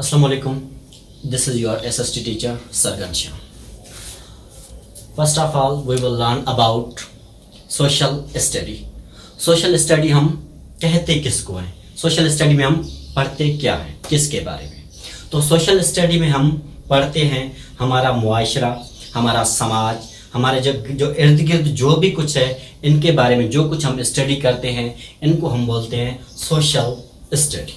Assalamualaikum. This is your SST teacher Sargan Shah. First of all, we will learn about social study. Social study हम कहते किसको हैं? Social study में हम पढ़ते क्या हैं? किसके बारे में? तो social study में हम पढ़ते हैं हमारा मुआशरा, हमारा समाज, हमारे जो इर्द गिर्द जो भी कुछ है इनके बारे में जो कुछ हम स्टडी करते हैं इनको हम बोलते हैं सोशल स्टडी.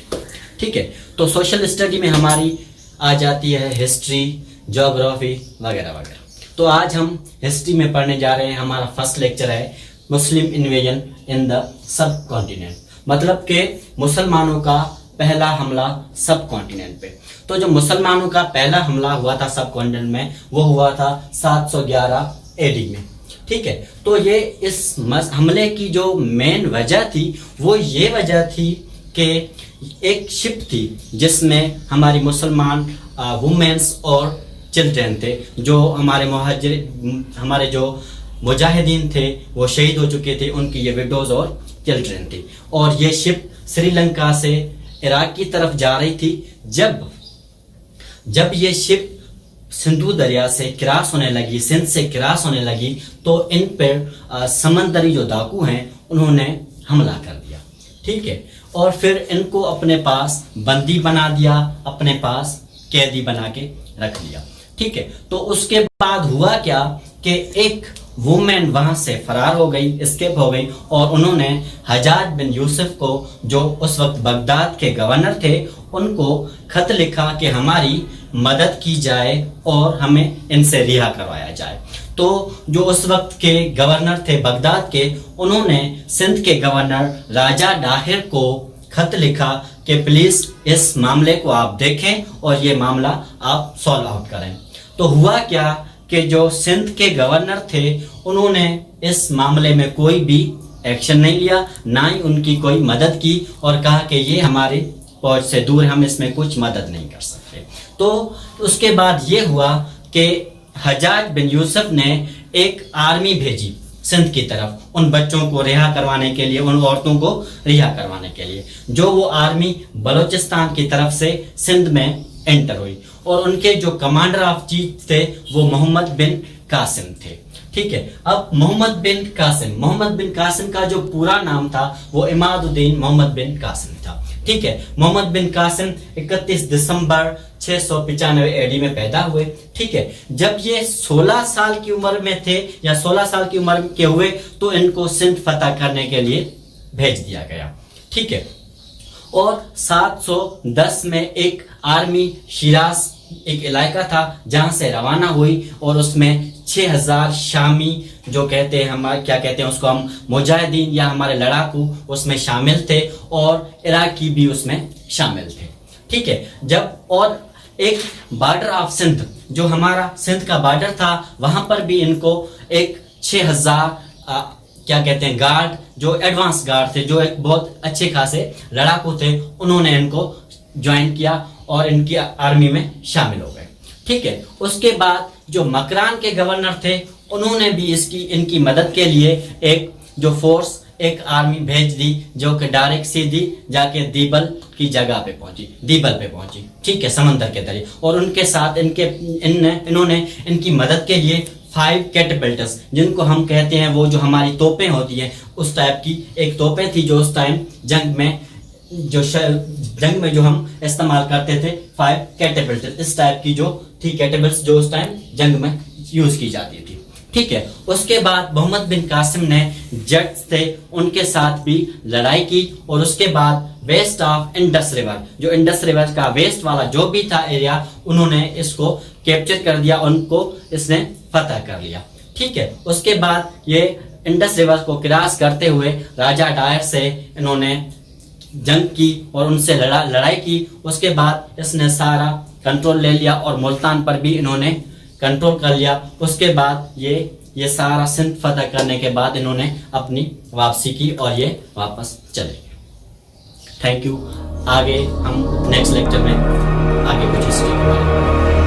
ठीक है, तो सोशल स्टडी में हमारी आ जाती है हिस्ट्री, ज्योग्राफी वगैरह वगैरह. तो आज हम हिस्ट्री में पढ़ने जा रहे हैं. हमारा फर्स्ट लेक्चर है Muslim invasion in the subcontinent, मतलब कि मुसलमानों का पहला हमला सब कॉन्टिनेंट पे. तो जो मुसलमानों का पहला हमला हुआ था सब कॉन्टिनेंट में वो हुआ था 711 एडी में. ठीक है, तो ये इस हमले की जो मेन वजह थी वो ये वजह थी कि एक शिप थी जिसमें हमारी मुसलमान वुमेन्स और चिल्ड्रन थे. जो हमारे जो मुजाहिदीन थे वो शहीद हो चुके थे, उनकी ये विडोज और चिल्ड्रन थी. और ये शिप श्रीलंका से इराक की तरफ जा रही थी. जब ये शिप सिंधु दरिया से क्रॉस होने लगी, सिंध से क्रॉस होने लगी, तो इन पर समंदरी जो डाकू हैं उन्होंने हमला कर दिया. ठीक है, और फिर इनको अपने पास बंदी बना दिया, अपने पास कैदी बना के रख लिया. ठीक है, तो उसके बाद हुआ क्या कि एक वुमेन वहां से फरार हो गई, एस्केप हो गई, और उन्होंने हजाज बिन यूसुफ को जो उस वक्त बगदाद के गवर्नर थे उनको खत लिखा कि हमारी मदद की जाए और हमें इनसे रिहा करवाया जाए. तो जो उस वक्त के गवर्नर थे बगदाद के, उन्होंने सिंध के गवर्नर राजा डाहिर को खत लिखा कि प्लीज इस मामले को आप देखें और ये मामला आप सॉल्व आउट करें. तो हुआ क्या कि जो सिंध के गवर्नर थे उन्होंने इस मामले में कोई भी एक्शन नहीं लिया, ना ही उनकी कोई मदद की, और कहा कि ये हमारे पहुंच से दूर, हम इसमें कुछ मदद नहीं कर सकते. तो उसके बाद ये हुआ कि हजाज बिन यूसुफ ने एक आर्मी भेजी सिंध की तरफ उन बच्चों को रिहा करवाने के लिए, उन औरतों को रिहा करवाने के लिए. जो वो आर्मी बलोचिस्तान की तरफ से सिंध में एंटर हुई, और उनके जो कमांडर ऑफ चीफ थे वो मोहम्मद बिन कासिम थे. ठीक है, अब मोहम्मद बिन कासिम का जो पूरा नाम था वो इमादुद्दीन मोहम्मद बिन कासिम था. ठीक है, मोहम्मद बिन कासिम 31 दिसंबर 695 एडी में पैदा हुए. ठीक है, जब ये 16 साल की उम्र में थे या 16 साल की उम्र के हुए तो इनको सिंध फतह करने के लिए भेज दिया गया. ठीक है, और 710 में एक आर्मी शिराज एक इलाका था जहां से रवाना हुई, और उसमें 6000 शामी जो कहते हैं, हमारे क्या कहते हैं उसको हम, मुजाहिदीन या हमारे लड़ाकू उसमें शामिल थे, और इराकी भी उसमें शामिल थे. ठीक है, जब और एक बॉर्डर ऑफ सिंध जो हमारा सिंध का बॉर्डर था वहां पर भी इनको एक 6000 क्या कहते हैं गार्ड, जो एडवांस गार्ड थे, जो एक बहुत अच्छे खासे लड़ाकू थे, उन्होंने इनको ज्वाइन किया और इनकी आर्मी में शामिल हो गए. ठीक है, उसके बाद जो मकरान के गवर्नर थे उन्होंने भी इनकी मदद के लिए एक जो फोर्स, एक आर्मी भेज दी, जो कि डायरेक्ट सीधी जाके दीबल की जगह पे पहुंची, दीबल पे पहुंची. ठीक है, समंदर के तले, और उनके साथ इन्होंने इनकी मदद के लिए 5 कैटपल्टस, जिनको हम कहते हैं वो जो हमारी तोपें होती हैं उस टाइप की एक तोपें थी जो उस टाइम जंग में जो हम इस्तेमाल करते थे. 5 कैटपल्टस इस टाइप की जो थी कैटपल्ट्स जो उस टाइम जंग में यूज की जाती थी. ठीक है, उसके बाद मोहम्मद बिन कासिम ने जट्स थे उनके साथ भी लड़ाई की, और उसके बाद वेस्ट ऑफ इंडस रिवर, जो इंडस रिवर का वेस्ट वाला जो भी था एरिया, उन्होंने इसको कैप्चर कर दिया, उनको इसने फतह कर लिया. ठीक है, उसके बाद ये इंडस रिवर को क्रॉस करते हुए राजा डायर से इन्होंने जंग की और उनसे लड़ाई की. उसके बाद इसने सारा कंट्रोल ले लिया और मुल्तान पर भी इन्होंने कंट्रोल कर लिया. उसके बाद ये सारा सिंध फतह करने के बाद इन्होंने अपनी वापसी की और ये वापस चले गए. Thank you. आगे हम नेक्स्ट लेक्चर में आगे कुछ हिस्ट्री के बारे में